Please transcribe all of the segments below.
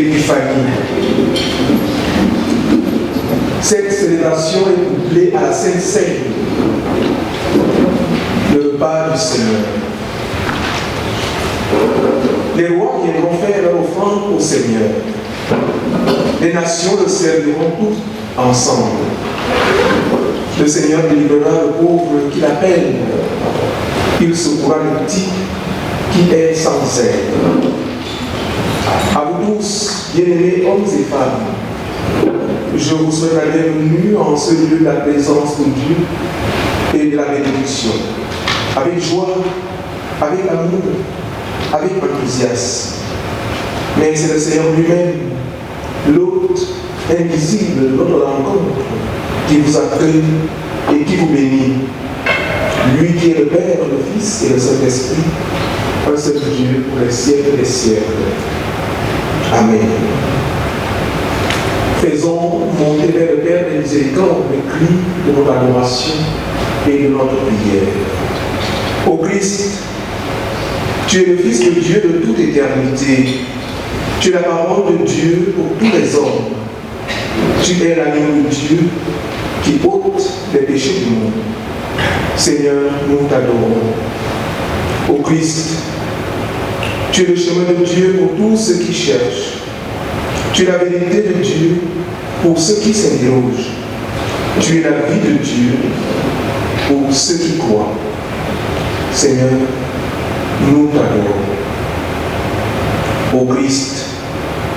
l'Épiphanie. Cette célébration est couplée à la Sainte Seine, le repas du Seigneur. Les rois viendront faire leur offrande au Seigneur. Les nations le serviront toutes ensemble. Le Seigneur délivrera le pauvre qu'il appelle. Il secourra le petit qui est sans aide. À vous tous, bien-aimés hommes et femmes, je vous souhaite la bienvenue en ce lieu de la présence de Dieu et de la bénédiction. Avec joie, avec amour, avec enthousiasme. Mais c'est le Seigneur lui-même, l'hôte invisible de notre rencontre, qui vous accueille et qui vous bénit. Lui qui est le Père, le Fils et le Saint-Esprit, un seul Dieu pour les siècles des siècles. Amen. Faisons monter vers le Père des miséricordes les cris de notre adoration et de notre prière. Ô Christ, tu es le Fils de Dieu de toute éternité. Tu es la parole de Dieu pour tous les hommes. Tu es l'agneau de Dieu qui ôte les péchés du monde. Seigneur, nous t'adorons. Ô Christ, tu es le chemin de Dieu pour tous ceux qui cherchent. Tu es la vérité de Dieu pour ceux qui s'interrogent. Tu es la vie de Dieu pour ceux qui croient. Seigneur, nous t'adorons. Ô Christ,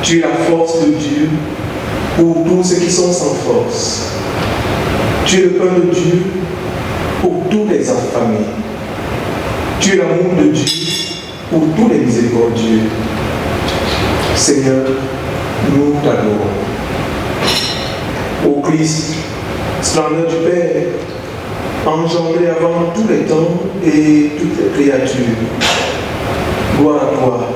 tu es la force de Dieu pour tous ceux qui sont sans force. Tu es le pain de Dieu pour tous les affamés. Tu es l'amour de Dieu pour tous les miséricordieux. Seigneur, nous t'adorons. Ô Christ, splendeur du Père, engendré avant tous les temps et toutes les créatures. Gloire à toi.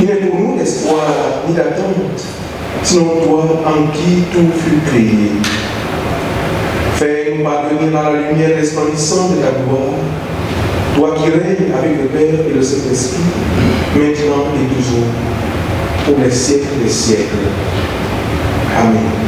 Il n'est pour nous d'espoir ni d'attente, sinon toi en qui tout fut créé. Fais-nous parvenir dans la lumière resplendissante de ta gloire, toi qui règnes avec le Père et le Saint-Esprit, maintenant et toujours, pour les siècles des siècles. Amen.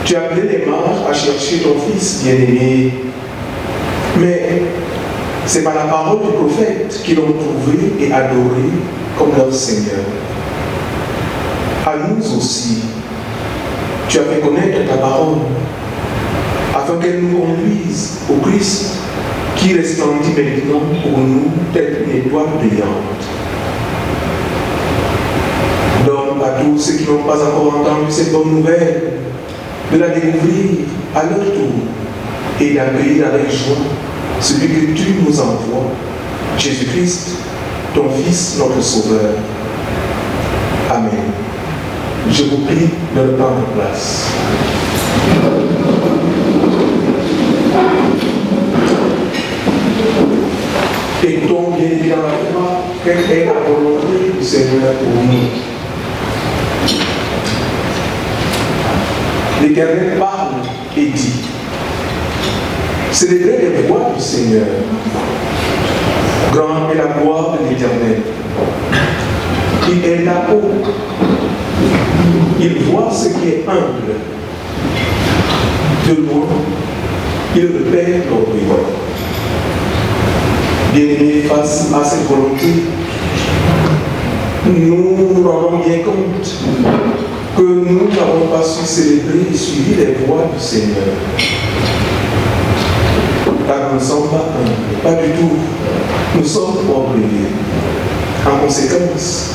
Tu as appelé les mages à chercher ton fils bien-aimé. Mais c'est par la parole du prophète qu'ils l'ont trouvé et adoré comme leur Seigneur. À nous aussi, tu as fait connaître ta parole, afin qu'elle nous conduise au Christ qui resplendit maintenant pour nous telle une étoile brillante. Donne à tous ceux qui n'ont pas encore entendu cette bonne nouvelle de la découvrir à leur tour et d'accueillir avec joie celui que tu nous envoies, Jésus-Christ, ton Fils, notre Sauveur. Amen. Je vous prie de prendre place. Écoutons bien évidemment quelle est la volonté du Seigneur pour nous. L'Éternel parle et dit: célébrez les voies du Seigneur. Grande est la gloire de l'Éternel. Il est là-haut. Il voit ce qui est humble. De loin, il repère l'orgueilleux. Bien-aimés, face à cette volonté, nous nous rendons bien compte que nous n'avons pas su célébrer et suivre les voies du Seigneur. Car nous ne sommes pas humbles, pas du tout. Nous sommes orgueilleux. En conséquence,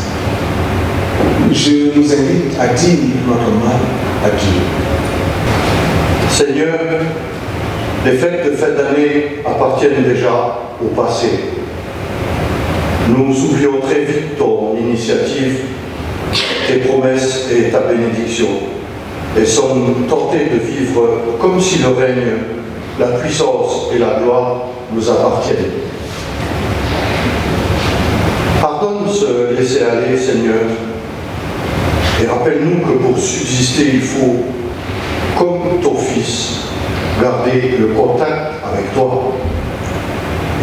je nous invite à dire notre mal à Dieu. Seigneur, les fêtes de fin d'année appartiennent déjà au passé. Nous oublions très vite ton initiative, tes promesses et ta bénédiction, et sommes tentés de vivre comme si le règne, la puissance et la gloire nous appartiennent. Pardonne ce laisser-aller, Seigneur, et rappelle-nous que pour subsister, il faut, comme ton Fils, garder le contact avec toi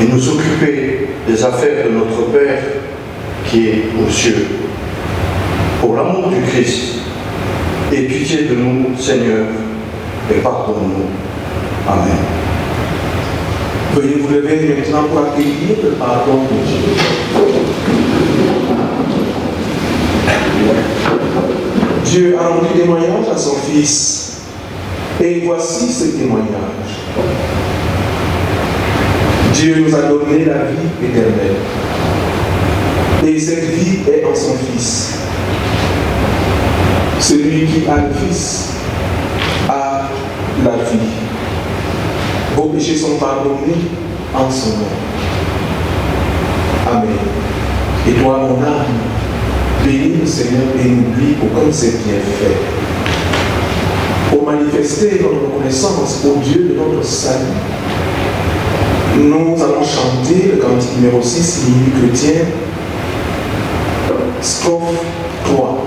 et nous occuper des affaires de notre Père qui est aux cieux. Pour l'amour du Christ, aie pitié de nous, Seigneur, et pardonne-nous. Amen. Veuillez vous lever maintenant pour accueillir le pardon de Dieu. Dieu a rendu témoignage à son Fils, et voici ce témoignage. Dieu nous a donné la vie éternelle, et cette vie est en son Fils. Celui qui a le Fils a la vie. Vos péchés sont pardonnés en son nom. Amen. Et toi, mon âme, bénis le Seigneur et n'oublie aucun de ses bienfaits. Pour manifester notre reconnaissance au Dieu de notre salut, nous allons chanter le cantique numéro 6, l'hymne chrétien, strophe 3.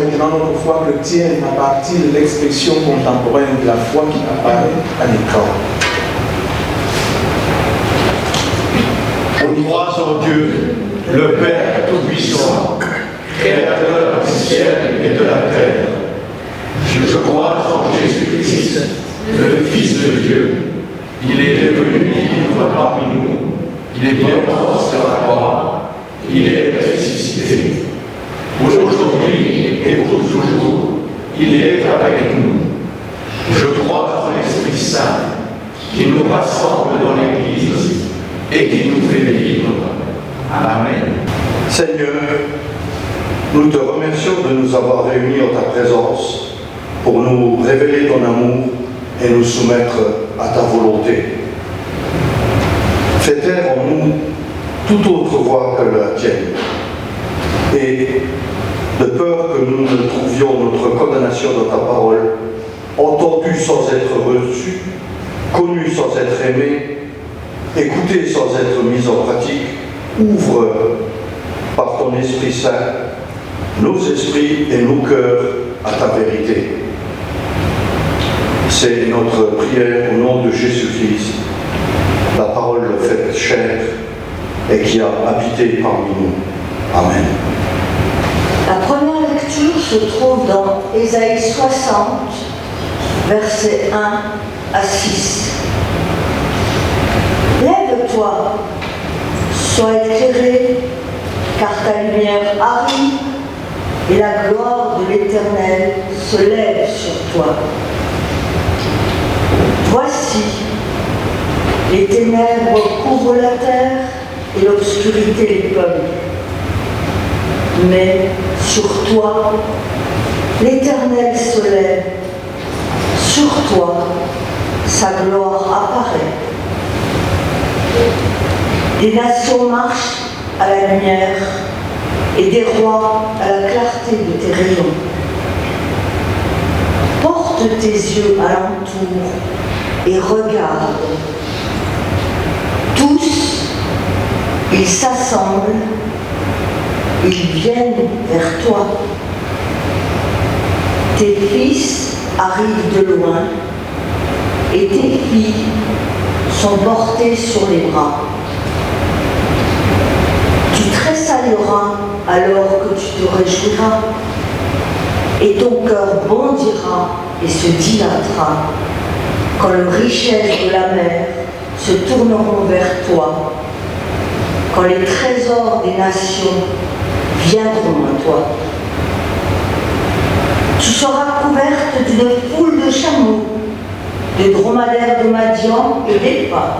maintenant notre foi chrétienne à partir de l'expression contemporaine de la foi qui apparaît à l'écran. On croit en Dieu, le Père Tout-Puissant, Créateur du ciel et de la terre. Je crois en Jésus-Christ, le Fils de Dieu. Il est devenu vivre parmi nous. Il est mort sur la croix. Il est ressuscité. Aujourd'hui et pour toujours, il est avec nous. Je crois en l'Esprit Saint, qui nous rassemble dans l'Église et qui nous fait vivre. Amen. Seigneur, nous te remercions de nous avoir réunis en ta présence pour nous révéler ton amour et nous soumettre à ta volonté. Fais taire en nous toute autre voix que la tienne. Et de peur que nous ne trouvions notre condamnation dans ta parole, entendue sans être reçue, connue sans être aimée, écoutée sans être mise en pratique, ouvre par ton Esprit Saint nos esprits et nos cœurs à ta vérité. C'est notre prière au nom de Jésus-Christ, la parole faite chair et qui a habité parmi nous. Amen. La première lecture se trouve dans Ésaïe 60, versets 1 à 6. Lève-toi, sois éclairé, car ta lumière arrive et la gloire de l'Éternel se lève sur toi. Voici, les ténèbres couvrent la terre et l'obscurité les peuples. Mais sur toi, l'Éternel se lève, sur toi, sa gloire apparaît. Des nations marchent à la lumière et des rois à la clarté de tes rayons. Porte tes yeux alentour et regarde. Tous, ils s'assemblent, ils viennent vers toi. Tes fils arrivent de loin et tes filles sont portées sur les bras. Tu tressailleras alors que tu te réjouiras et ton cœur bondira et se dilatera quand les richesses de la mer se tourneront vers toi, quand les trésors des nations viendront à toi. Tu seras couverte d'une foule de chameaux, de dromadaires de Madian et d'Épa.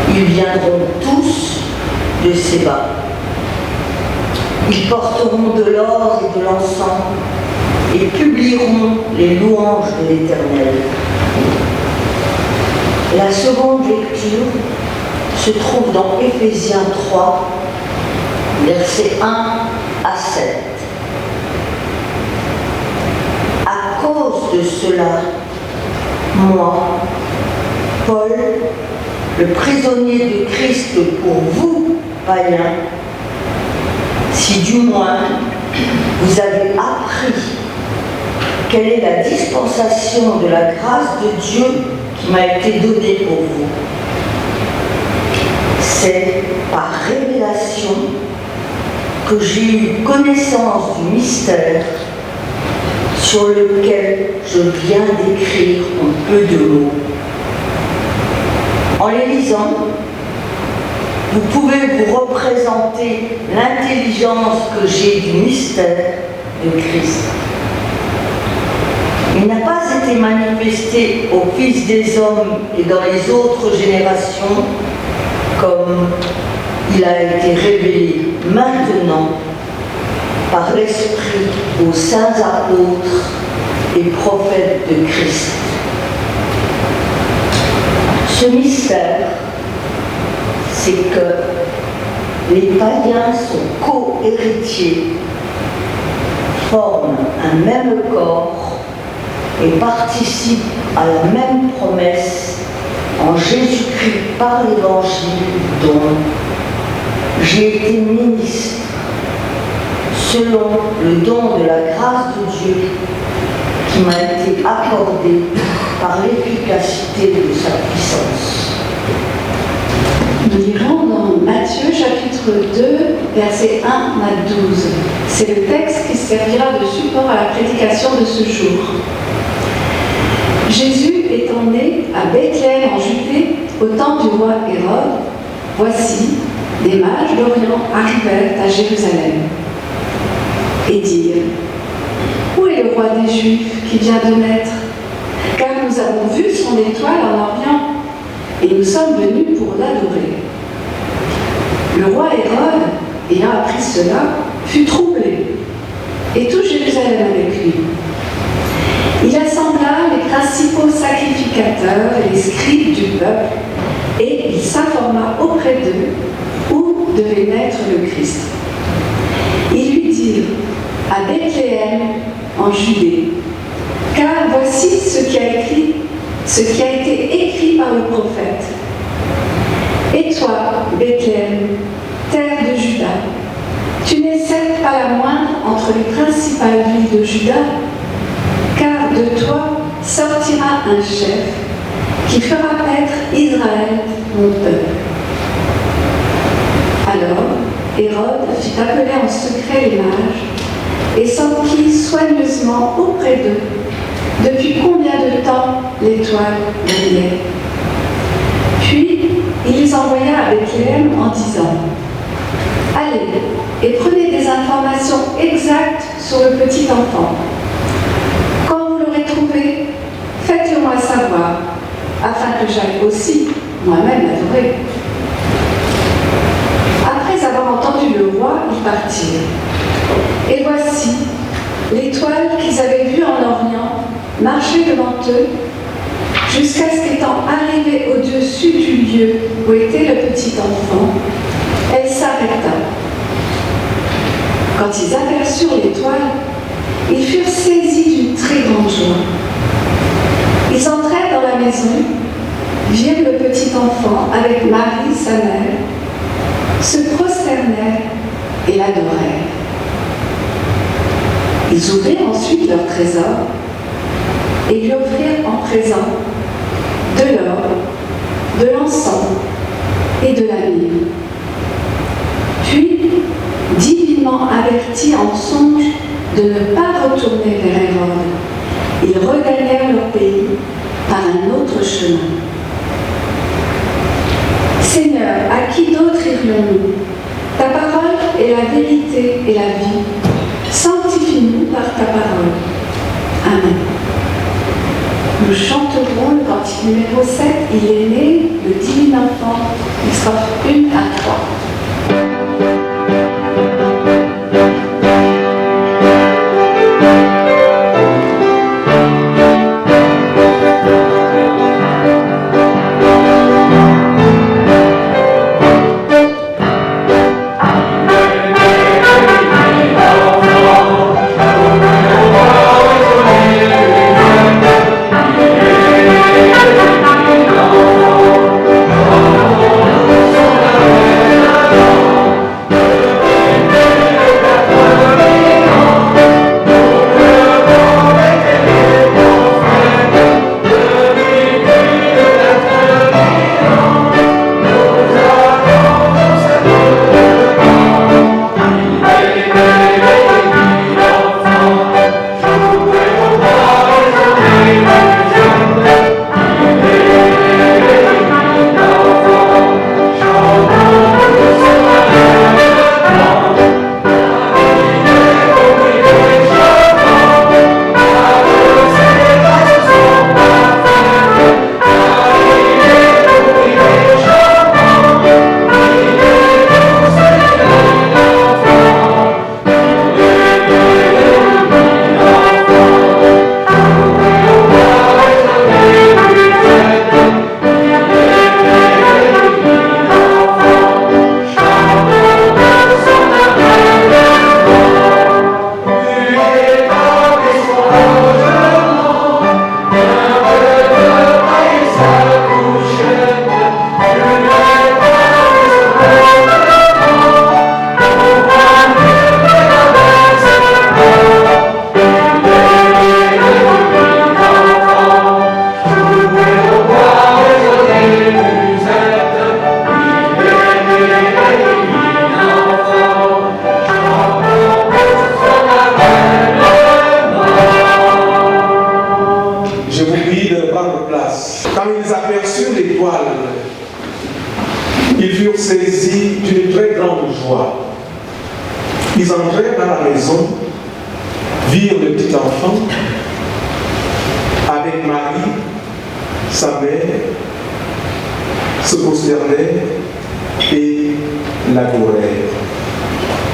Ils viendront tous de Séba. Ils porteront de l'or et de l'encens et publieront les louanges de l'Éternel. La seconde lecture se trouve dans Éphésiens 3, versets 1 à 7. À cause de cela, moi, Paul, le prisonnier de Christ pour vous, païens, si du moins vous avez appris quelle est la dispensation de la grâce de Dieu qui m'a été donnée pour vous. C'est par révélation que j'ai eu connaissance du mystère sur lequel je viens d'écrire en peu de mots. En les lisant, vous pouvez vous représenter l'intelligence que j'ai du mystère de Christ. Il n'a pas été manifesté aux fils des hommes et dans les autres générations comme il a été révélé maintenant par l'Esprit aux saints apôtres et prophètes de Christ. Ce mystère, c'est que les païens sont co-héritiers, forment un même corps et participent à la même promesse en Jésus-Christ par l'Évangile dont j'ai été ministre, selon le don de la grâce de Dieu qui m'a été accordé par l'efficacité de sa puissance. Nous lirons dans Matthieu chapitre 2, versets 1 à 12. C'est le texte qui servira de support à la prédication de ce jour. Jésus étant né à Bethléem en Judée, au temps du roi Hérode, voici, des mages d'Orient arrivèrent à Jérusalem et dirent : où est le roi des Juifs qui vient de naître ? Car nous avons vu son étoile en Orient et nous sommes venus pour l'adorer. Le roi Hérode, ayant appris cela, fut troublé, et tout Jérusalem avec lui. Il assembla les principaux sacrificateurs et les scribes du peuple, et il s'informa auprès d'eux où devait naître le Christ. Ils lui dirent : à Bethléem, en Judée, car voici ce qui a été écrit par le prophète. Et toi, Bethléem, terre de Juda, tu n'es certes pas la moindre entre les principales villes de Juda, car de toi sortira un chef qui fera paître Israël, mon peuple. Alors, Hérode fit appeler en secret les mages et s'enquit soigneusement auprès d'eux depuis combien de temps l'étoile brillait. Puis, il les envoya à Bethléem en disant : allez et prenez des informations exactes sur le petit enfant. Quand vous l'aurez trouvé, faites-le-moi savoir, afin que j'aille aussi moi-même l'adorer. Après avoir entendu le roi, ils partirent. Et voici, l'étoile qu'ils avaient vue en Orient marchait devant eux, jusqu'à ce qu'étant arrivée au-dessus du lieu où était le petit enfant, elle s'arrêta. Quand ils aperçurent l'étoile, ils furent saisis d'une très grande joie. Ils entrèrent dans la maison, virent le petit enfant avec Marie, sa mère, se prosternèrent et l'adorèrent. Ils ouvrirent ensuite leur trésor et lui offrirent en présent de l'or, de l'encens et de la myrrhe. Puis, divinement avertis en songe de ne pas retourner vers Hérode, ils regagnèrent leur pays par un autre chemin. Seigneur, à qui d'autre irions-nous ? Ta parole est la vérité et la vie. Sanctifie-nous par ta parole. Amen. Nous chanterons le cantique numéro 7, il est né, le divin enfant, les strophes 1 à 3. Oh, saisis d'une très grande joie. Ils entrèrent dans la maison, virent le petit enfant avec Marie, sa mère, se prosternèrent et l'adorèrent.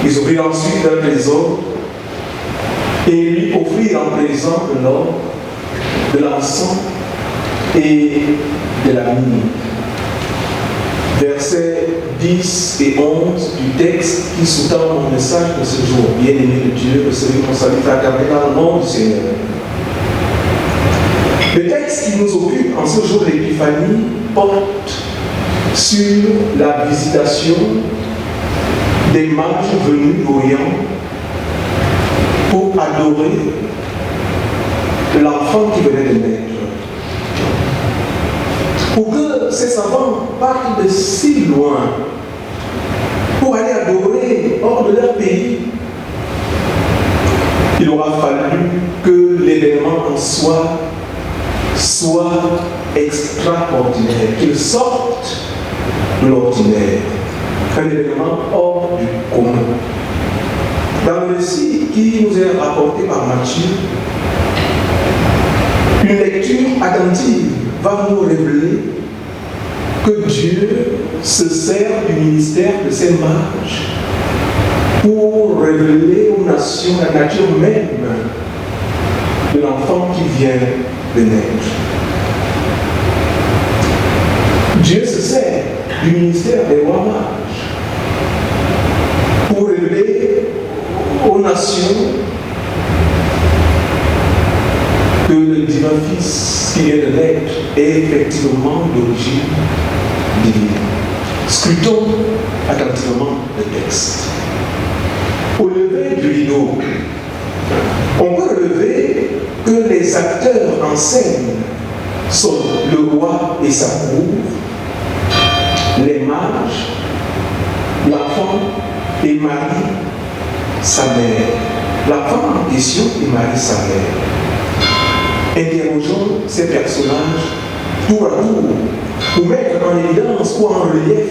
Ils ouvrirent ensuite leur trésor et lui offrirent en présent de l'or, de l'encens et de la myrrhe. Versets 10 et 11 du texte qui sous-tend mon message de ce jour. Bien-aimé de Dieu, recevez mon salut fraternel dans le nom du Seigneur. Le texte qui nous occupe en ce jour d'Épiphanie porte sur la visitation des mages venus d'Orient pour adorer l'enfant qui venait de naître. Pour que ces savants partent de si loin pour aller adorer hors de leur pays, il aura fallu que l'événement en soi soit extraordinaire, qu'il sorte de l'ordinaire, un événement hors du commun. Dans le récit qui nous est rapporté par Matthieu, une lecture attentive va nous révéler que Dieu se sert du ministère de ces mages pour révéler aux nations la nature même de l'enfant qui vient de naître. Dieu se sert du ministère des rois mages pour révéler aux nations que le divin Fils qui vient de naître est effectivement d'origine divine. Scrutons attentivement le texte. Au lever du rideau, on peut relever que les acteurs en scène sont le roi et sa cour, les mages, l'enfant et Marie, sa mère. L'enfant en question et Marie, sa mère. Interrogeons ces personnages tour à tour pour mettre en évidence ou en relief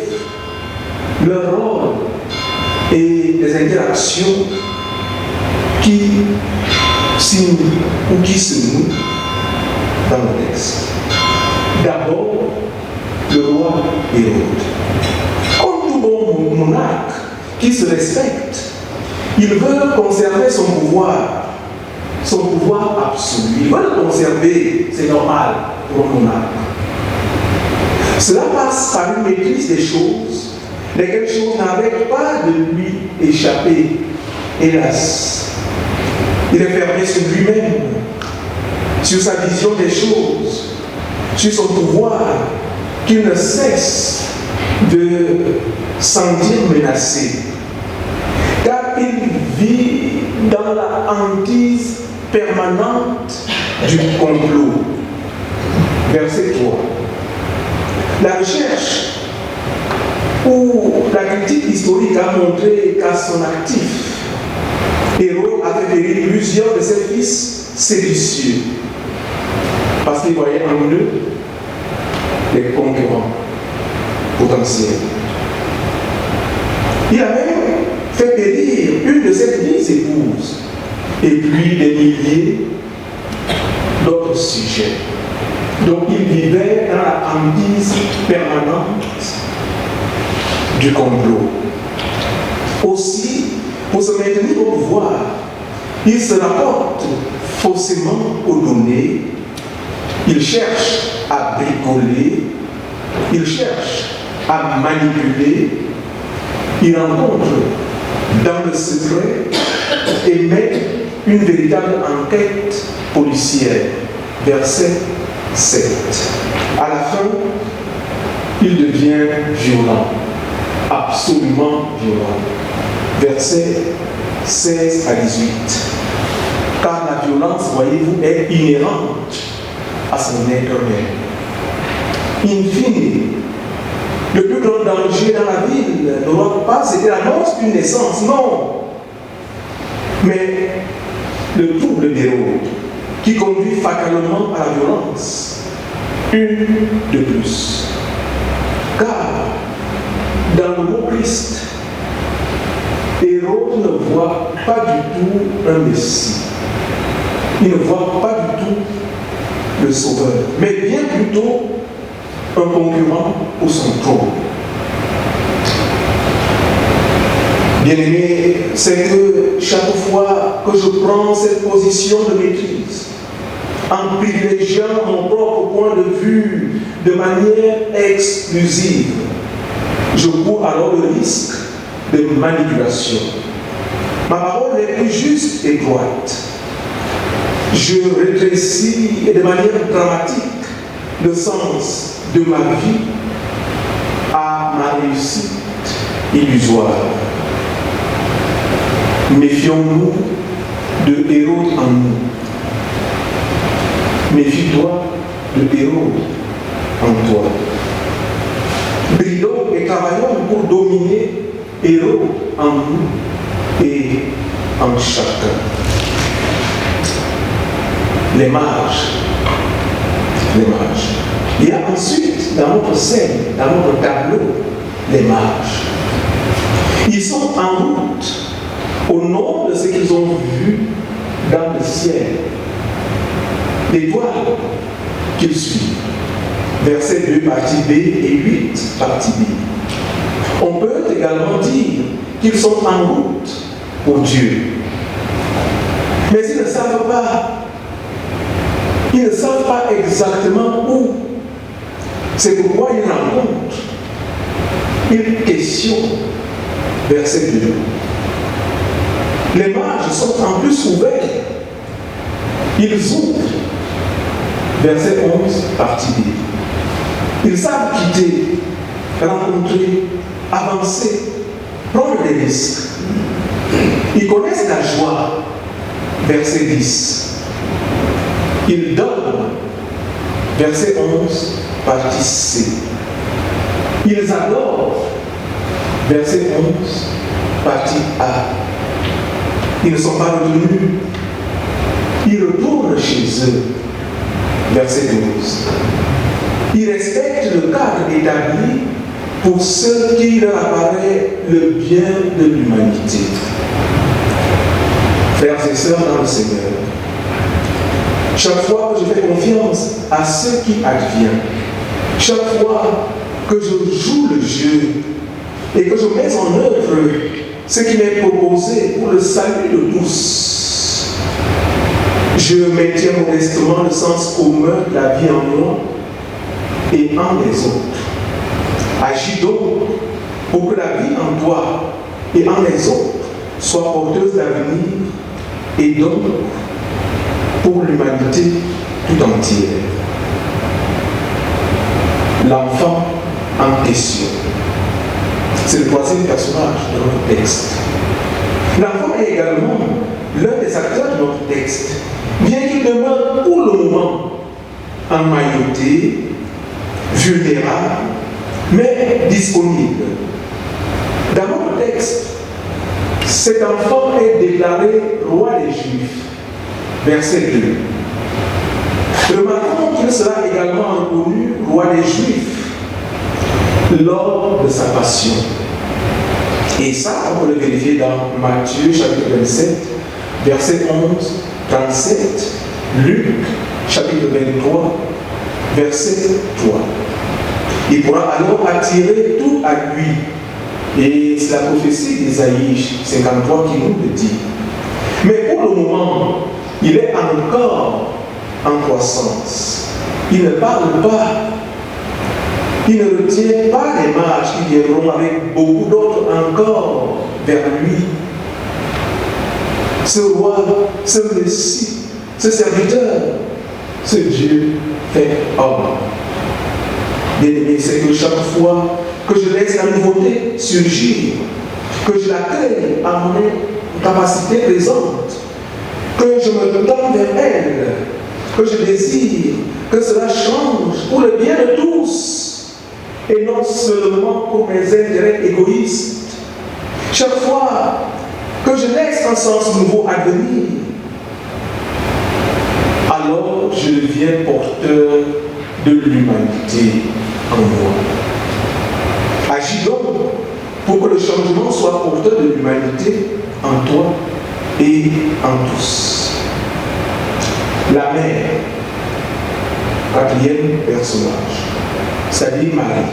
leur rôle et les interactions qui signent ou qui se nouent dans le texte. D'abord, le roi Hérode. Comme tout bon monarque qui se respecte, il veut conserver son pouvoir absolu. Il veut le conserver, c'est normal pour un monarque. Cela passe par une maîtrise des choses, lesquelles choses n'arrêtent pas de lui échapper, hélas. Il est fermé sur lui-même, sur sa vision des choses, sur son pouvoir, qu'il ne cesse de sentir menacé. Car il vit dans la hantise permanente du complot. Verset 3. La recherche ou la critique historique a montré qu'à son actif, Hérode avait péri plusieurs de ses fils séditieux, parce qu'il voyait en eux des concurrents potentiels. Il a même fait périr une de ses 10 épouses, et puis des milliers d'autres sujets. Donc il vivait dans la hantise permanente du complot. Aussi, pour se maintenir au pouvoir, il se rapporte faussement aux données, il cherche à bricoler, il cherche à manipuler, il rencontre dans le secret et met une véritable enquête policière. Verset 7. À la fin, il devient violent, absolument violent. Versets 16 à 18. Car la violence, voyez-vous, est inhérente à son être même. In fine, le plus grand danger dans la ville ne doit pas être l'annonce d'une naissance, non, mais le trouble d'Hérode qui conduit fatalement à la violence, une de plus. Car dans le mot Christ, Hérode ne voit pas du tout un Messie. Il ne voit pas du tout le Sauveur, mais bien plutôt un concurrent pour son trône. Bien-aimé, c'est que chaque fois que je prends cette position de maîtrise, en privilégiant mon propre point de vue de manière exclusive, je cours alors le risque de manipulation. Ma parole est plus juste et droite. Je rétrécis et de manière dramatique le sens de ma vie à ma réussite illusoire. Méfions-nous de Hérode en nous. Méfie-toi de Hérode en toi. Brillons et travaillons pour dominer Hérode en nous et en chacun. Les mages. Il y a ensuite dans notre scène, dans notre tableau, les mages. Ils sont en route au nom de ce qu'ils ont vu dans le ciel. L'étoile qu'ils suivent. Versets 2 partie B et 8 partie B. On peut également dire qu'ils sont en route pour Dieu. Mais ils ne savent pas. Ils ne savent pas exactement où. C'est pourquoi ils rencontrent une question. Verset 2. Les mages sont en plus ouverts. Ils ouvrent. Verset 11, partie B. Ils savent quitter, rencontrer, avancer, prendre des risques. Ils connaissent la joie. Verset 10. Ils donnent. Verset 11, partie C. Ils adorent. Verset 11, partie A. Ils ne sont pas retenus. Ils retournent chez eux. Verset 12. Ils respectent le cadre établi pour ce qui leur apparaît le bien de l'humanité. Frères et sœurs dans le Seigneur, chaque fois que je fais confiance à ce qui advient, chaque fois que je joue le jeu et que je mets en œuvre ce qui m'est proposé pour le salut de tous, je maintiens modestement le sens commun de la vie en moi et en les autres. Agis donc pour que la vie en toi et en les autres soit porteuse d'avenir et donc pour l'humanité tout entière. L'enfant en question. C'est le troisième personnage de notre texte. L'enfant est également l'un des acteurs de notre texte, bien qu'il demeure pour le moment emmailloté, vulnérable, mais disponible. Dans notre texte, cet enfant est déclaré roi des Juifs. Verset 2. Remarquons qu'il sera également reconnu roi des Juifs lors de sa passion. Et ça, on peut le vérifier dans Matthieu chapitre 27, verset 11, 37, Luc chapitre 23, verset 3. Il pourra alors attirer tout à lui. Et c'est la prophétie d'Ésaïe 53 qui nous le dit. Mais pour le moment, il est encore en croissance. Il ne parle pas. Il ne retient pas les mages qui viendront avec beaucoup d'autres encore vers lui. Ce roi, ce Messie, ce serviteur, ce Dieu fait homme. Bien-aimé, c'est que chaque fois que je laisse la nouveauté surgir, que je l'accueille à mon capacité présente, que je me tends vers elle, que je désire que cela change pour le bien de tous et non seulement pour mes intérêts égoïstes. Chaque fois que je laisse un sens nouveau advenir, alors je deviens porteur de l'humanité en moi. Agis donc le changement soit porteur de l'humanité en toi et en tous. La mère, quatrième personnage, c'est-à-dire Marie.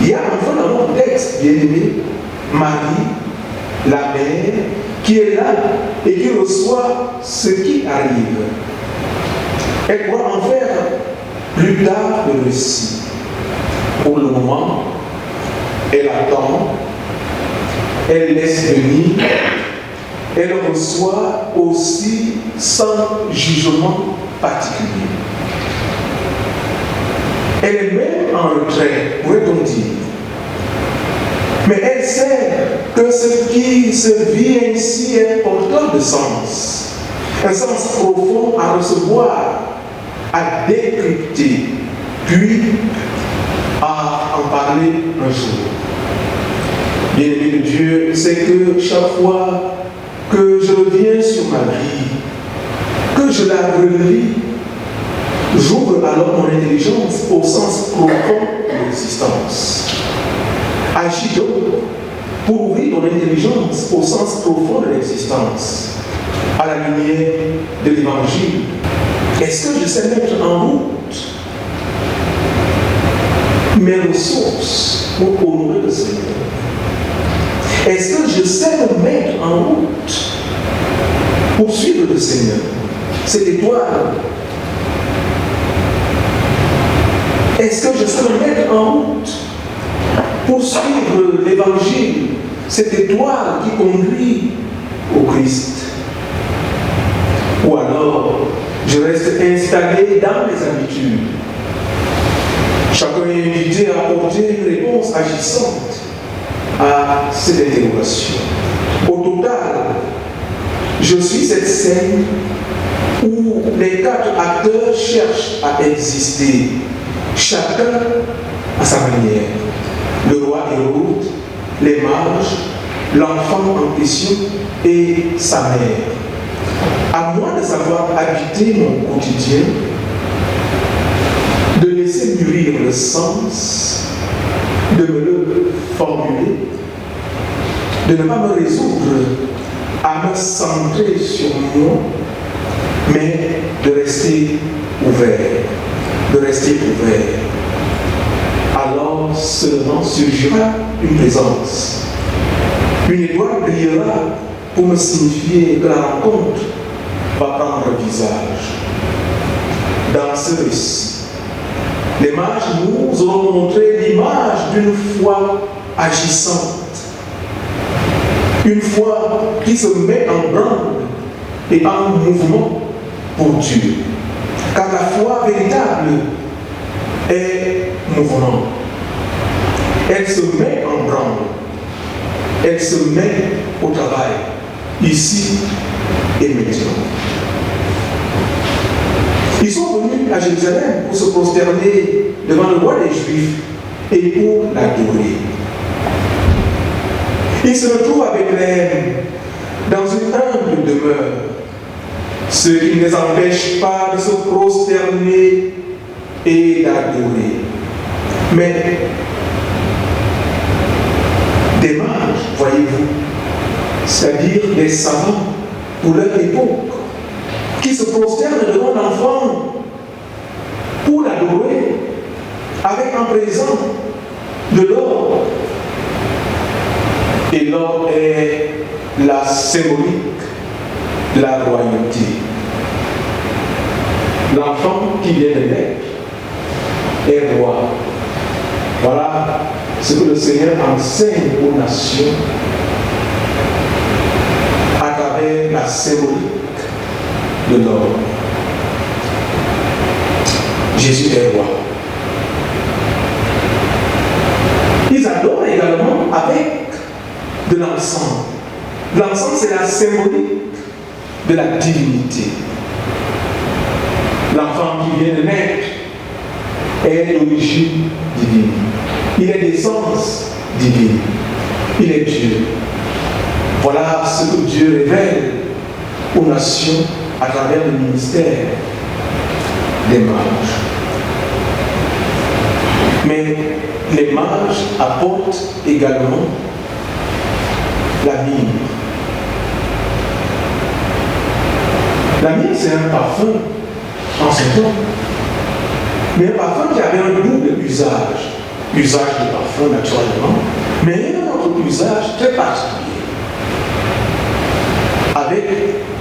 Il y a enfin dans notre texte, bien aimé, Marie, la mère, qui est là et qui reçoit ce qui arrive. Elle pourra en faire plus tard le récit. Pour le moment, elle attend, elle laisse venir, elle reçoit aussi sans jugement particulier. Elle est même en retrait, pourrait-on dire. Mais elle sait que ce qui se vit ainsi est porteur de sens. Un sens profond à recevoir, à décrypter, puis à en parler un jour. Bien-aimé de Dieu, c'est que chaque fois que je reviens sur ma vie, que je la relis, j'ouvre alors mon intelligence au sens profond de l'existence. Agis donc pour ouvrir ton intelligence au sens profond de l'existence, à la lumière de l'Évangile. Est-ce que je sais mettre en route mes ressources pour honorer le Seigneur? Est-ce que je sais me mettre en route pour suivre le Seigneur, cette étoile? Est-ce que je sais me mettre en route pour suivre l'Évangile, cette étoile qui conduit au Christ? Ou alors, je reste installé dans mes habitudes. Chacun est invité à apporter une réponse agissante à cette interrogation. Au total, je suis cette scène où les 4 acteurs cherchent à exister, chacun à sa manière. Le roi Hérode, les mages, l'enfant en question et sa mère. À moi de savoir habiter mon quotidien, de laisser mûrir le sens, de me le formuler, de ne pas me résoudre à me centrer sur moi, mais de rester ouvert, Alors seulement surgira une présence. Une étoile brillera pour me signifier que la rencontre va prendre visage. Dans ce récit, les mages nous ont montré l'image d'une foi agissante. Une foi qui se met en branle et en mouvement pour Dieu. Car la foi véritable est mouvement. Elle se met en branle. Elle se met au travail, ici et maintenant. Ils sont venus à Jérusalem pour se prosterner devant le roi des Juifs et pour l'adorer. Ils se retrouvent avec les dans une humble demeure, ce qui ne les empêche pas de se prosterner et d'adorer. Mais des mages, voyez-vous, c'est-à-dire des savants pour leur époque, qui se prosternent devant l'enfant pour l'adorer avec en présent de l'or. Et l'or est la symbolique de la royauté. L'enfant qui vient de naître est roi. Voilà ce que le Seigneur enseigne aux nations à travers la symbolique de l'or. Jésus est roi. Ils adorent également avec de l'encens. L'encens, c'est la symbolique de la divinité. L'enfant qui vient de naître est d'origine divine. Il est d'essence divine. Il est Dieu. Voilà ce que Dieu révèle aux nations à travers le ministère des mages. Mais les mages apportent également la myrrhe. La myrrhe, c'est un parfum en ce temps, mais un parfum qui avait un double usage. Usage de parfum, naturellement, mais un autre usage très particulier. Avec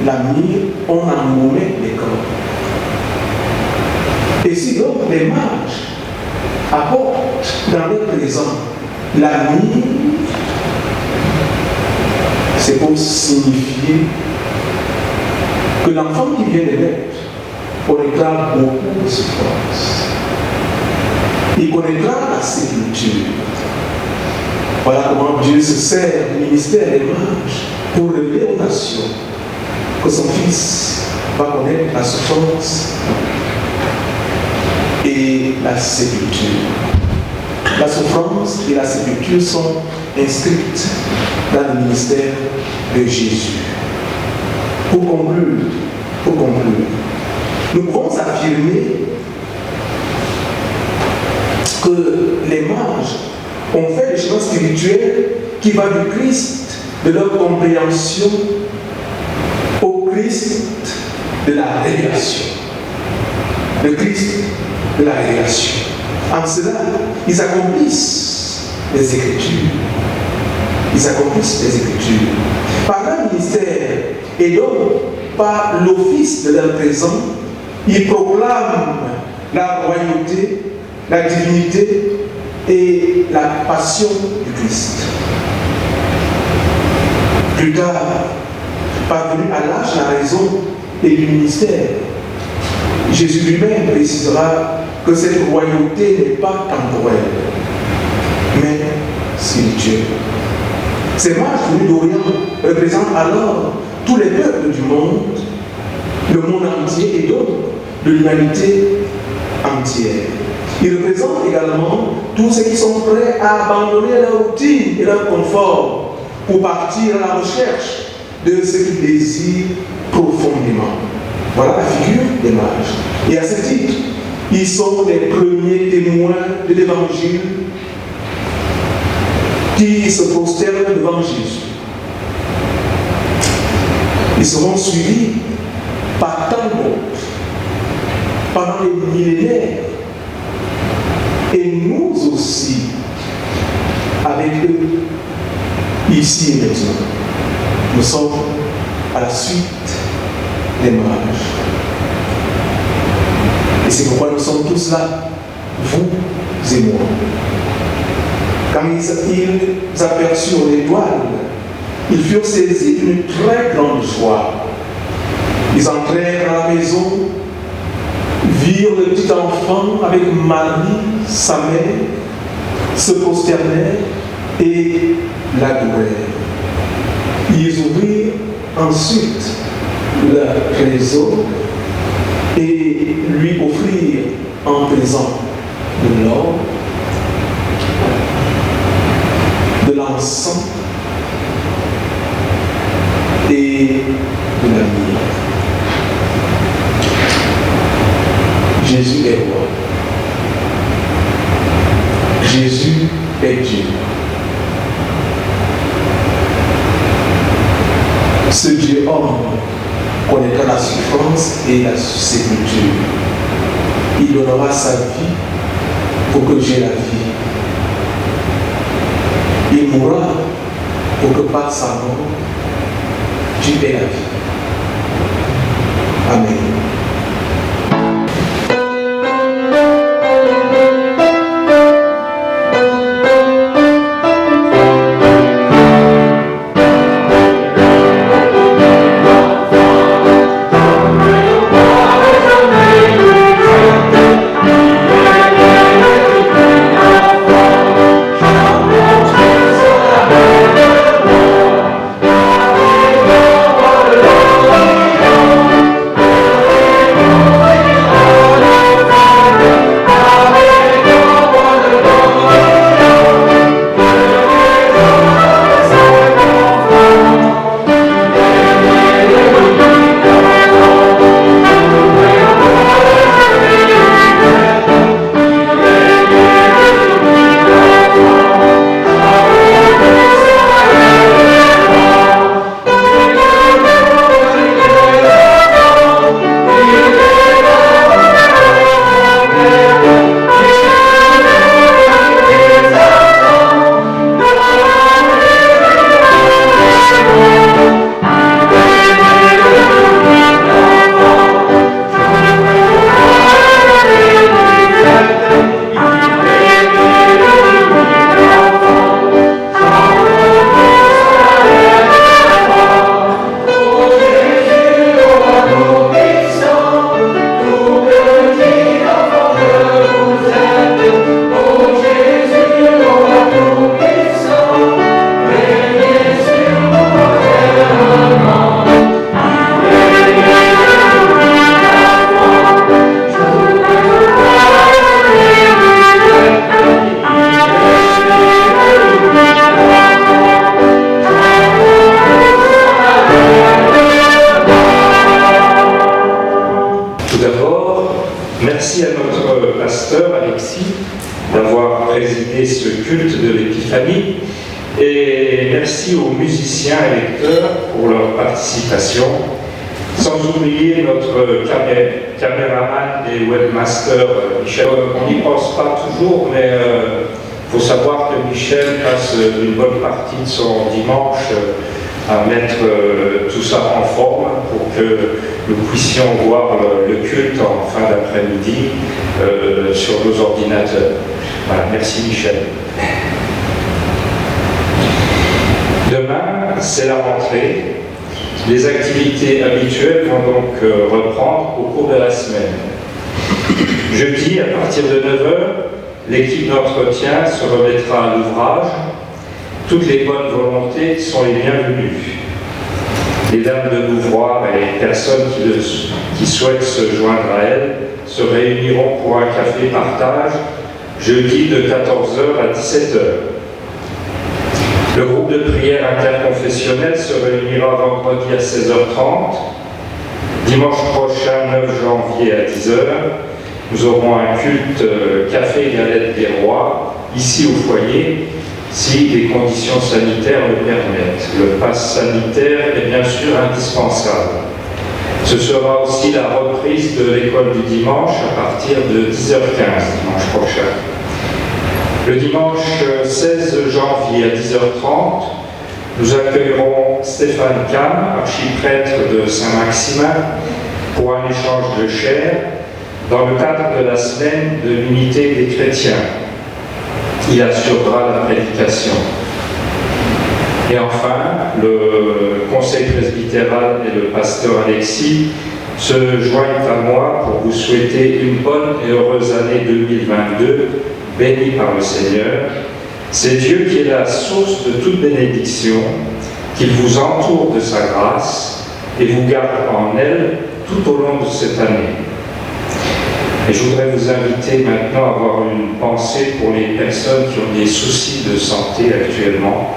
la myrrhe, on embaumait les corps. Et si donc les mages apportent dans leur présent la myrrhe, c'est pour signifier que l'enfant qui vient de naître connaîtra beaucoup de souffrance. Il connaîtra la sépulture. Voilà comment Dieu se sert du ministère des mages pour révéler aux nations que son Fils va connaître la souffrance et la sépulture. La souffrance et la sépulture sont inscrites dans le ministère de Jésus. Pour conclure, nous pouvons affirmer que les mages ont fait des choses spirituelles qui va du Christ, de leur compréhension, au Christ de la révélation. Le Christ de la révélation. En cela, ils accomplissent les Écritures. Ils accomplissent les Écritures. Par leur ministère et donc par l'office de leur présence, ils proclament la royauté, la divinité et la passion du Christ. Plus tard, parvenu à l'âge, la raison et du ministère, Jésus lui-même précisera que cette royauté n'est pas temporelle, mais spirituelle. Ces mages venus d'Orient représentent alors tous les peuples du monde, le monde entier et donc de l'humanité entière. Ils représentent également tous ceux qui sont prêts à abandonner leur routine et leur confort pour partir à la recherche de ce qu'ils désirent profondément. Voilà la figure des mages. Et à ce titre, ils sont les premiers témoins de l'Évangile qui se prosternent devant Jésus. Ils seront suivis par tant d'autres pendant les millénaires. Et nous aussi, avec eux, ici et maintenant, nous sommes à la suite des mages. Et c'est pourquoi nous sommes tous là, vous et moi. Quand ils aperçurent l'étoile, ils furent saisis d'une très grande joie. Ils entrèrent à la maison, virent le petit enfant avec Marie, sa mère, se prosternèrent et l'adorèrent. Ils ouvrirent ensuite leur trésor et lui offrirent en présent de l'or, de l'encens et de la myrrhe. Jésus est roi. Jésus est Dieu. Ce Dieu homme connaîtra la souffrance et la sépulture. Il donnera sa vie pour que j'aie la vie. Il mourra pour que par sa mort, tu aies la vie. Amen. Merci à notre pasteur Alexis d'avoir présidé ce culte de l'Épiphanie et merci aux musiciens et lecteurs pour leur participation, sans oublier notre caméraman et webmaster Michel. On n'y pense pas toujours, mais il faut savoir que Michel passe une bonne partie de son dimanche à mettre tout ça en forme pour que nous puissions voir le culte en fin d'après-midi sur nos ordinateurs. Voilà, merci Michel. Demain, c'est la rentrée. Les activités habituelles vont donc reprendre au cours de la semaine. Jeudi, à partir de 9h, l'équipe d'entretien se remettra à l'ouvrage. Toutes les bonnes volontés sont les bienvenues. Les dames de Bouvroir et les personnes qui souhaitent se joindre à elles se réuniront pour un café partage jeudi de 14h à 17h. Le groupe de prière interconfessionnelle se réunira vendredi à 16h30. Dimanche prochain, 9 janvier à 10h, nous aurons un culte café et galette des rois, ici au foyer, si les conditions sanitaires le permettent. Le pass sanitaire est bien sûr indispensable. Ce sera aussi la reprise de l'école du dimanche à partir de 10h15 dimanche prochain. Le dimanche 16 janvier à 10h30, nous accueillerons Stéphane Cam, archiprêtre de Saint-Maximin, pour un échange de chair dans le cadre de la semaine de l'unité des chrétiens. Il assurera la prédication. Et enfin, le conseil presbytéral et le pasteur Alexis se joignent à moi pour vous souhaiter une bonne et heureuse année 2022, bénie par le Seigneur. C'est Dieu qui est la source de toute bénédiction, qu'il vous entoure de sa grâce et vous garde en elle tout au long de cette année. Et je voudrais vous inviter maintenant à avoir une pensée pour les personnes qui ont des soucis de santé actuellement.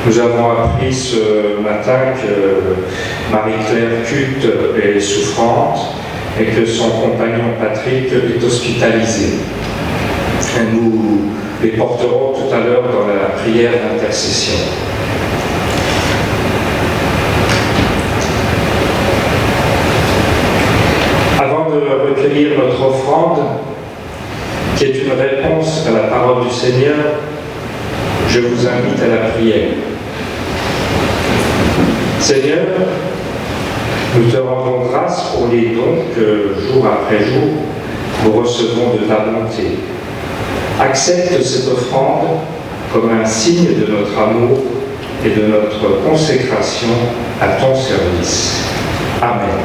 Nous avons appris ce matin que Marie-Claire Cutte est souffrante et que son compagnon Patrick est hospitalisé. Et nous les porterons tout à l'heure dans la prière d'intercession. Avant de recueillir notre offrande, qui est une réponse à la parole du Seigneur, je vous invite à la prière. Seigneur, nous te rendons grâce pour les dons que, jour après jour, nous recevons de ta bonté. Accepte cette offrande comme un signe de notre amour et de notre consécration à ton service. Amen.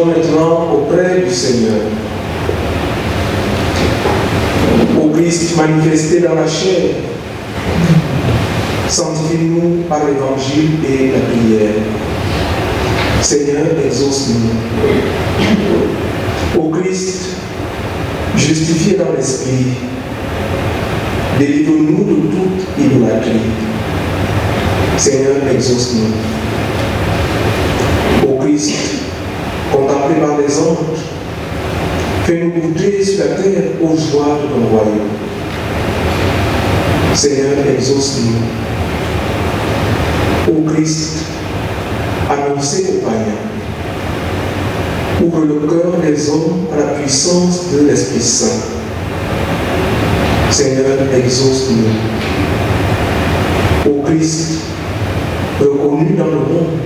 Maintenant auprès du Seigneur. Au Christ manifesté dans la chair, sanctifie-nous par l'évangile et la prière. Seigneur, exauce-nous. Au Christ justifié dans l'esprit, délivre-nous de toute idolâtrie. Seigneur, exauce-nous. Au Christ contemplé par les anges, fais-nous goûter sur la terre aux joies de ton royaume. Seigneur, exauce-nous. Ô Christ, annoncé aux païens, ouvre le cœur des hommes à la puissance de l'Esprit Saint. Seigneur, exauce-nous. Ô Christ, reconnu dans le monde.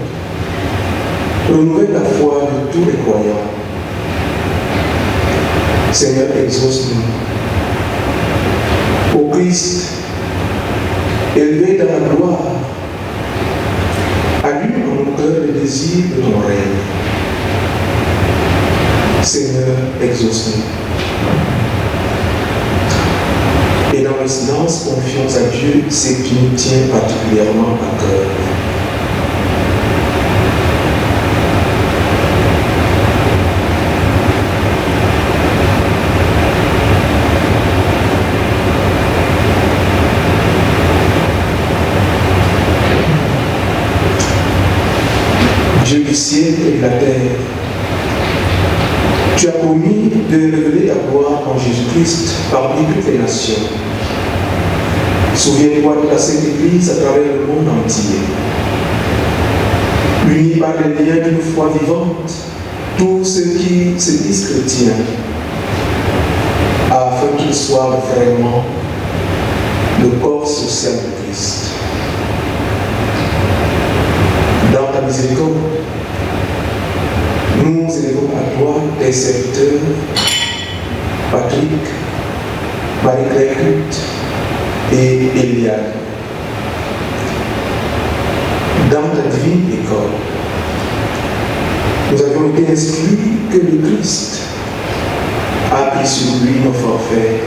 Renouvelle la foi de tous les croyants. Seigneur, exauce-nous. Au Christ, élevé dans la gloire, allume en nos cœurs le désir de ton règne. Seigneur, exauce-nous. Et dans le silence, confions à Dieu ce qui nous tient particulièrement à cœur. Dieu du ciel et de la terre, tu as promis de révéler ta gloire en Jésus-Christ parmi toutes les nations. Souviens-toi de la Sainte Église à travers le monde entier. Unis par les liens d'une foi vivante, tous ceux qui se disent chrétiens, afin qu'ils soient vraiment le corps social de Christ. Dans ta miséricorde, nous élevons à toi tes serviteurs, Patrick, Marie-Claire Culte et Eliane. Dans ta divine école, nous avions été instruits que le Christ a pris sur lui nos forfaits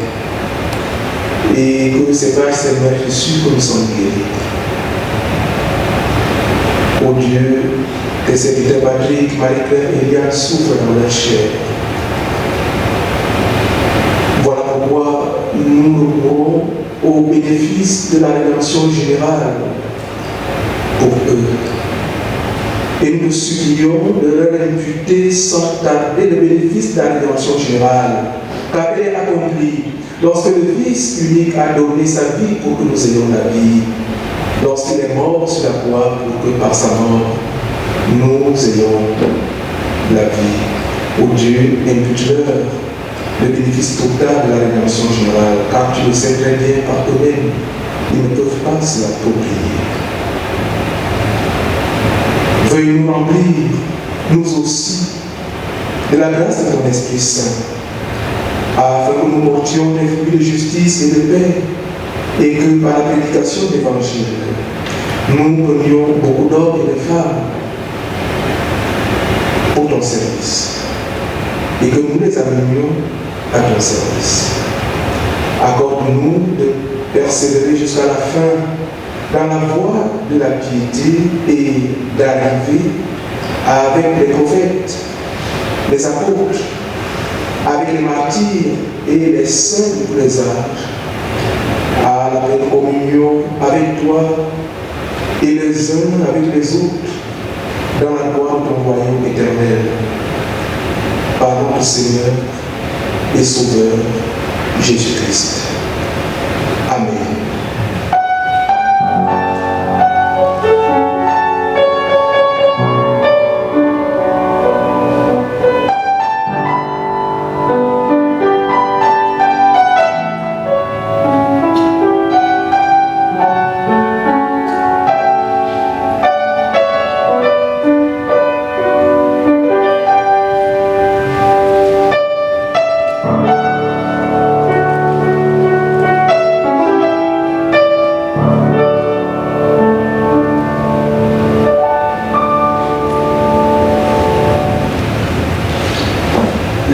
et que c'est par Seigneur Jésus que nous sommes guéris. Ô Dieu, tes serviteurs Patrick, Marie-Claire et Eliane souffrent dans leur chair. Voilà pourquoi nous recourons au bénéfice de la rédemption générale pour eux. Et nous supplions de leur imputer sans tarder le bénéfice de la rédemption générale, car elle est accomplie lorsque le Fils unique a donné sa vie pour que nous ayons la vie, lorsqu'il est mort sur la croix pour que par sa mort, nous ayons la vie. Ô Dieu, impute-leur le bénéfice total de la rédemption générale, car tu le sais très bien par eux-mêmes, ils ne peuvent pas se l'approprier. Veuille nous remplir, nous aussi, de la grâce de ton Esprit Saint, afin que nous portions des fruits de justice et de paix, et que par la prédication de l'Évangile, nous prenions beaucoup d'hommes et de femmes pour ton service, et que nous les amenions à ton service. Accorde-nous de persévérer jusqu'à la fin dans la voie de la piété et d'arriver avec les prophètes, les apôtres, avec les martyrs et les saints de tous les âges, à la pleine communion avec toi et les uns avec les autres dans la gloire de ton royaume éternel. Par notre Seigneur et Sauveur Jésus-Christ. Amen.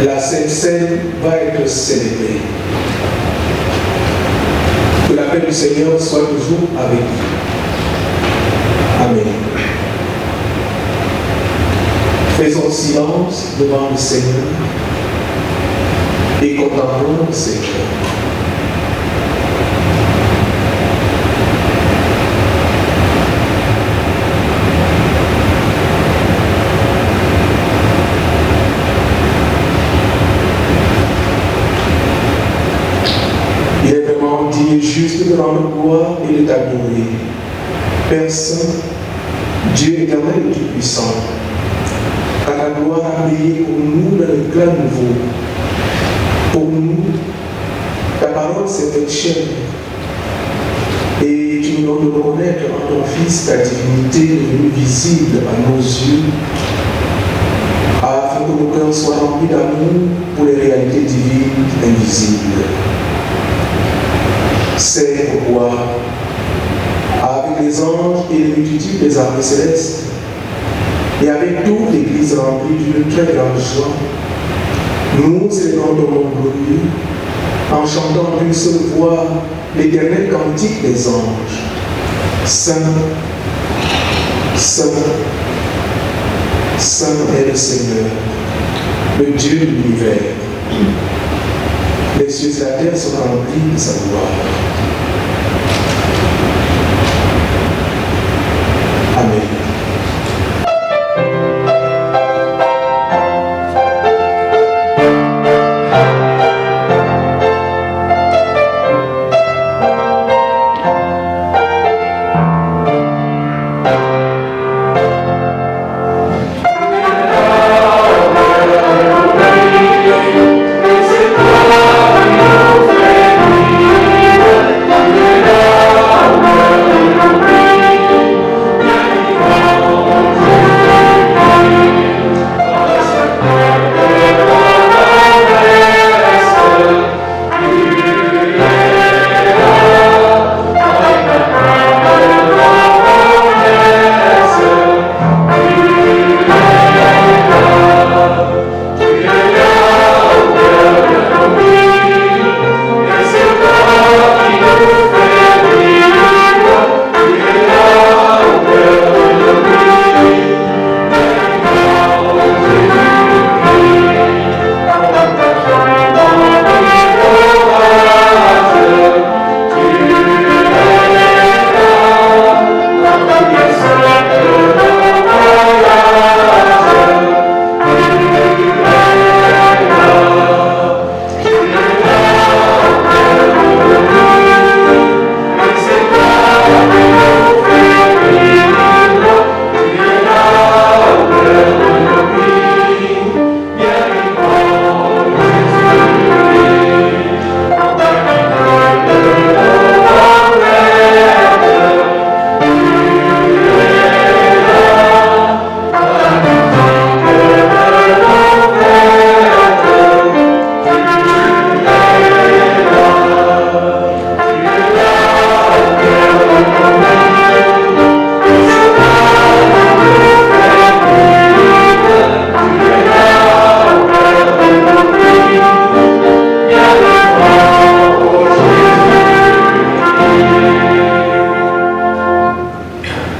La Sainte Seine va être célébrée. Que la paix du Seigneur soit toujours avec vous. Amen. Faisons silence devant le Seigneur et contemplons le Seigneur. Il est vraiment digne et juste de rendre gloire et de t'adorer. Père Saint, Dieu éternel et tout-puissant, car ta gloire a brillé pour nous dans le grand nouveau. Pour nous, ta parole s'est faite chair et tu nous donnes de reconnaître en ton Fils ta divinité devenue visible à nos yeux, afin que nos cœurs soient remplis d'amour pour les réalités divines invisibles. C'est pourquoi, avec les anges et les multitudes des armées célestes, et avec toute l'Église remplie d'une très grande joie, nous célébrons ton nom glorieux en chantant d'une seule voix l'éternel cantique des anges. Saint, Saint, Saint est le Seigneur, le Dieu de l'univers. Les cieux et la terre sont remplis de sa gloire. Amen.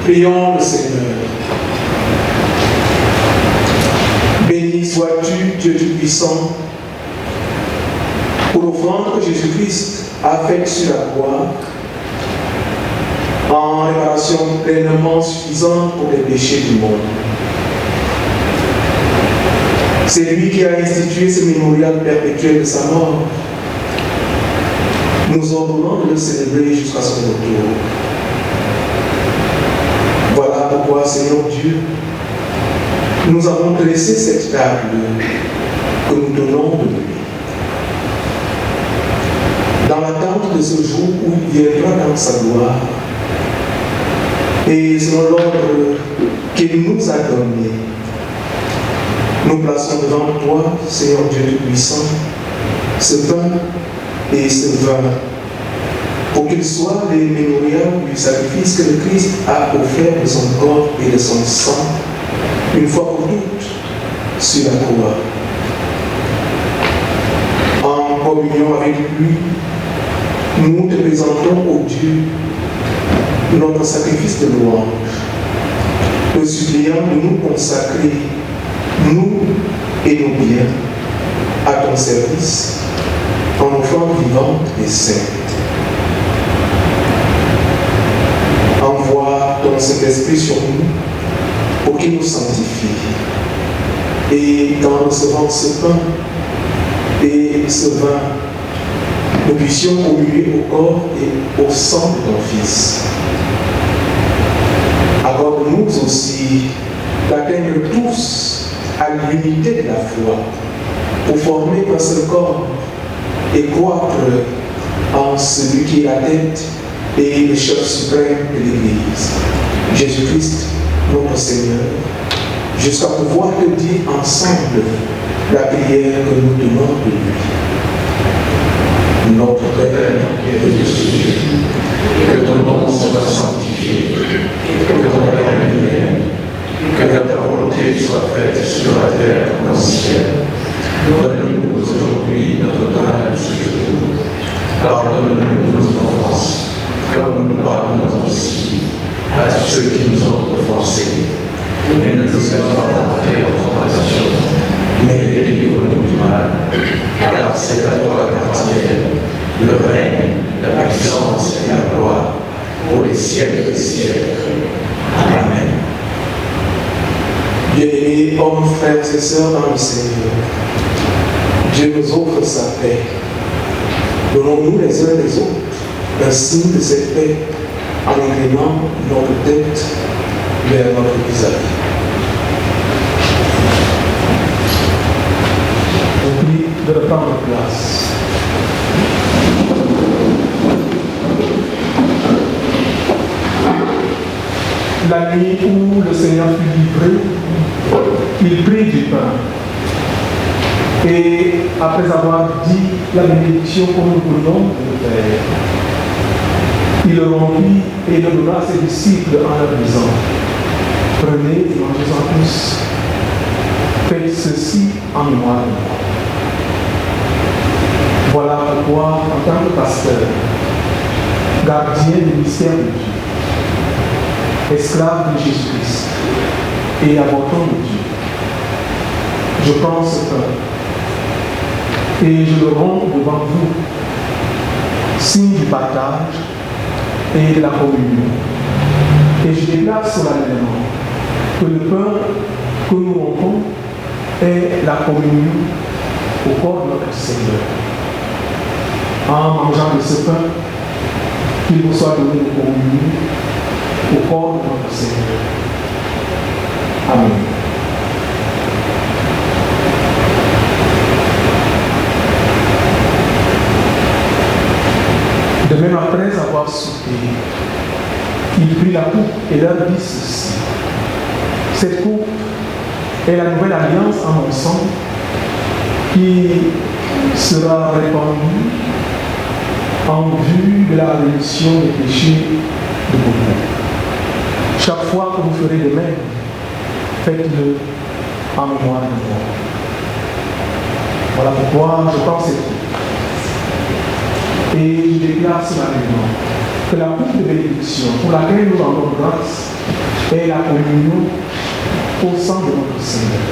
Prions le Seigneur. Béni sois-tu, Dieu Tout-Puissant, pour l'offrande que Jésus-Christ a faite sur la croix, en réparation pleinement suffisante pour les péchés du monde. C'est lui qui a institué ce mémorial perpétuel de sa mort. Nous ordonnons de le célébrer jusqu'à son retour. Voilà pourquoi, Seigneur Dieu, nous avons dressé cette table que nous donnons de lui. Dans l'attente de ce jour où il viendra dans sa gloire, et selon l'ordre qu'il nous a donné, nous plaçons devant toi, Seigneur Dieu Tout-Puissant, ce pain et ce vin, pour qu'ils soient les mémorials du sacrifice que le Christ a offert de son corps et de son sang, une fois pour toutes, sur la croix. En communion avec lui, nous te présentons, ô Dieu, notre sacrifice de louange, te suppliant de nous consacrer, nous et nos biens, à ton service, en offrande vivante et sainte. Envoie ton Saint-Esprit sur nous pour qu'il nous sanctifie. Et en recevant ce pain et ce vin, nous puissions communier au corps et au sang de ton Fils. Accorde-nous aussi d'atteindre tous à l'unité de la foi pour former un seul corps et croître en celui qui est la tête, et le chef suprême de l'Église, Jésus-Christ, notre Seigneur, jusqu'à pouvoir te dire ensemble la prière que nous demandons de lui. Notre Père, qui es aux cieux, que ton nom soit sanctifié, que ton règne vienne, que ta volonté soit faite sur la terre comme au ciel. Donne-nous aujourd'hui notre pain de ce jour. Pardonne-nous nos offenses, comme nous pardonnons aussi à ceux qui nous ont offensés. Et ne nous laisse pas entrer en tentation, mais délivre-nous du mal, car c'est à toi qu'appartiennent le règne, la puissance et la gloire pour les siècles des siècles. Amen. Bien-aimés hommes, frères et sœurs dans le Seigneur, Dieu nous offre sa paix. Donnons-nous les uns les autres un signe de cette paix en inclinant notre tête vers notre vis-à-vis. Je vous prie de reprendre place. La nuit où le Seigneur fut livré, il prit du pain. Et après avoir dit la bénédiction comme nous venons de le faire, il le rompit et le donna à ses disciples en leur disant: prenez et mangez-en tous. Faites ceci en mémoire de moi. Voilà pourquoi, en tant que pasteur, gardien du mystère de Dieu, esclave de Jésus-Christ et avorton de Dieu, je prends ce pain et je le romps devant vous, signe du partage et de la communion. Et je déclare solennellement que le pain que nous rompons est la communion au corps de notre Seigneur. En mangeant de ce pain, qu'il vous soit donné de communion au corps de notre Seigneur. Amen. De même, après avoir soupé, il prit la coupe et leur dit ceci: cette coupe est la nouvelle alliance en mon sang qui sera répandue en vue de la rémission des péchés de beaucoup. Chaque fois que vous ferez de même, faites-le en mémoire de moi. Voilà pourquoi je prends cette coupe. Et je déclare solennellement que la coupe de bénédiction pour laquelle nous rendons grâce est la communion au sang de notre Seigneur.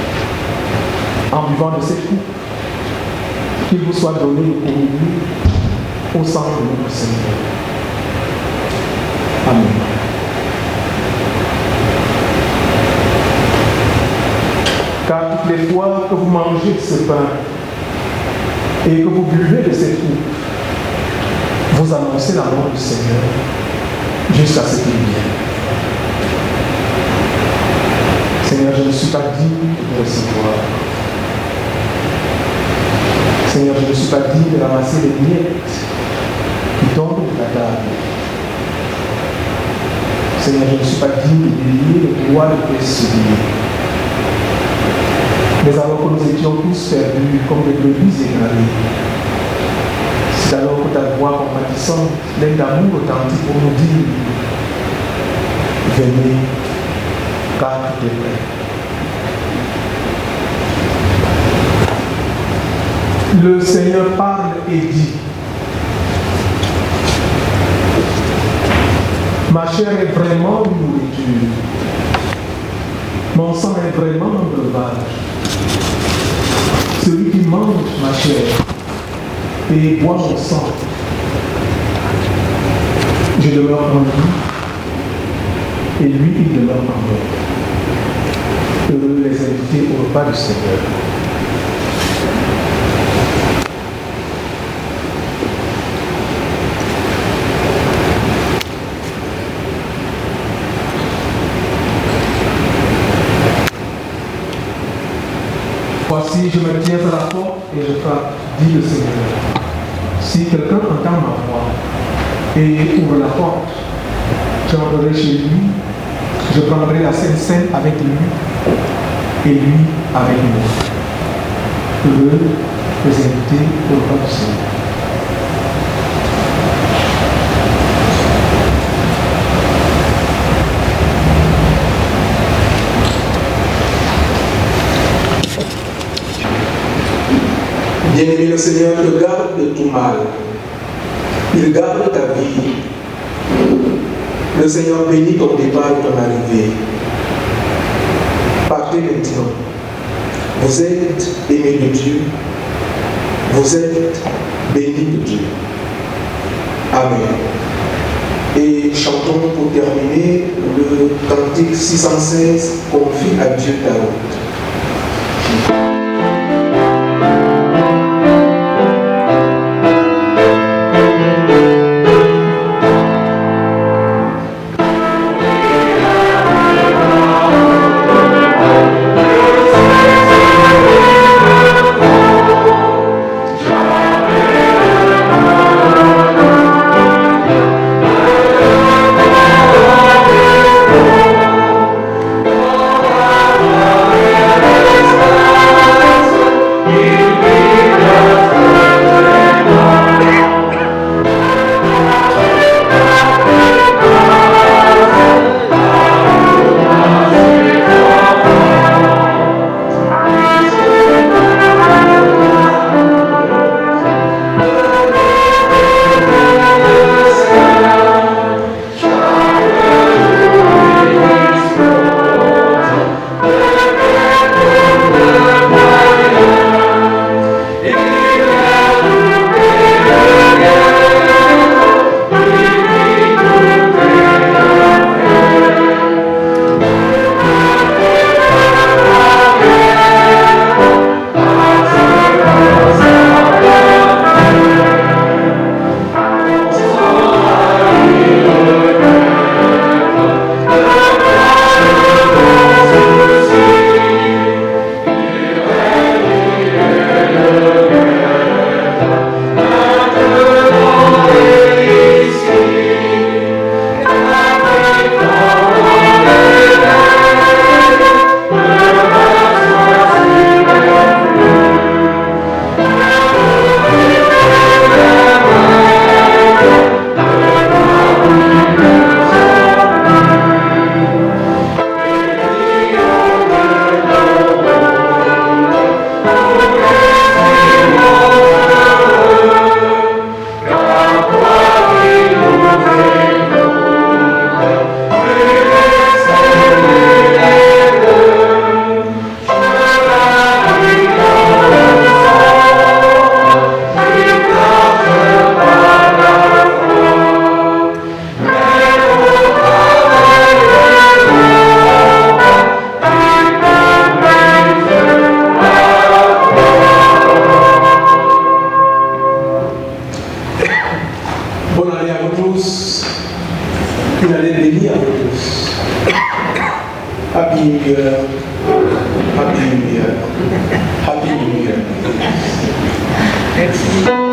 En buvant de cette coupe, qu'il vous soit donné de communion au sang de notre Seigneur. Amen. Car toutes les fois que vous mangez ce pain et que vous buvez de cette coupe, vous annoncez la mort du Seigneur jusqu'à ce qu'il vienne. Seigneur, je ne suis pas digne de te recevoir. Seigneur, je ne suis pas digne de ramasser les miettes qui tombent de ta table. Seigneur, je ne suis pas digne de délier le droit de tes souliers. Mais alors que nous étions tous perdus comme des brebis égarées, c'est alors que ta voix compatissante, l'aide d'amour authentique pour nous dire: venez, car tout est prêt. Le Seigneur parle et dit: ma chair est vraiment une nourriture, mon sang est vraiment un breuvage. Celui qui mange ma chair et boit mon sang, je demeure en lui, et lui, il demeure en moi. Heureux les invités au repas du Seigneur. Voici, je me tiens à la porte et je frappe, dit le Seigneur. Si quelqu'un entend ma voix et ouvre la porte. J'entrerai chez lui, je prendrai la Sainte Seine avec lui et lui avec moi. Heureux les invités au repas du Seigneur. Bien-aimé, le Seigneur te garde de tout mal. Il garde ta vie. Le Seigneur bénit ton départ et ton arrivée. Partez maintenant. Vous êtes aimés de Dieu. Vous êtes bénis de Dieu. Amen. Et chantons pour terminer le cantique 616, confie à Dieu ta route. Happy New Year. Happy New Year. Happy New Year. Merci.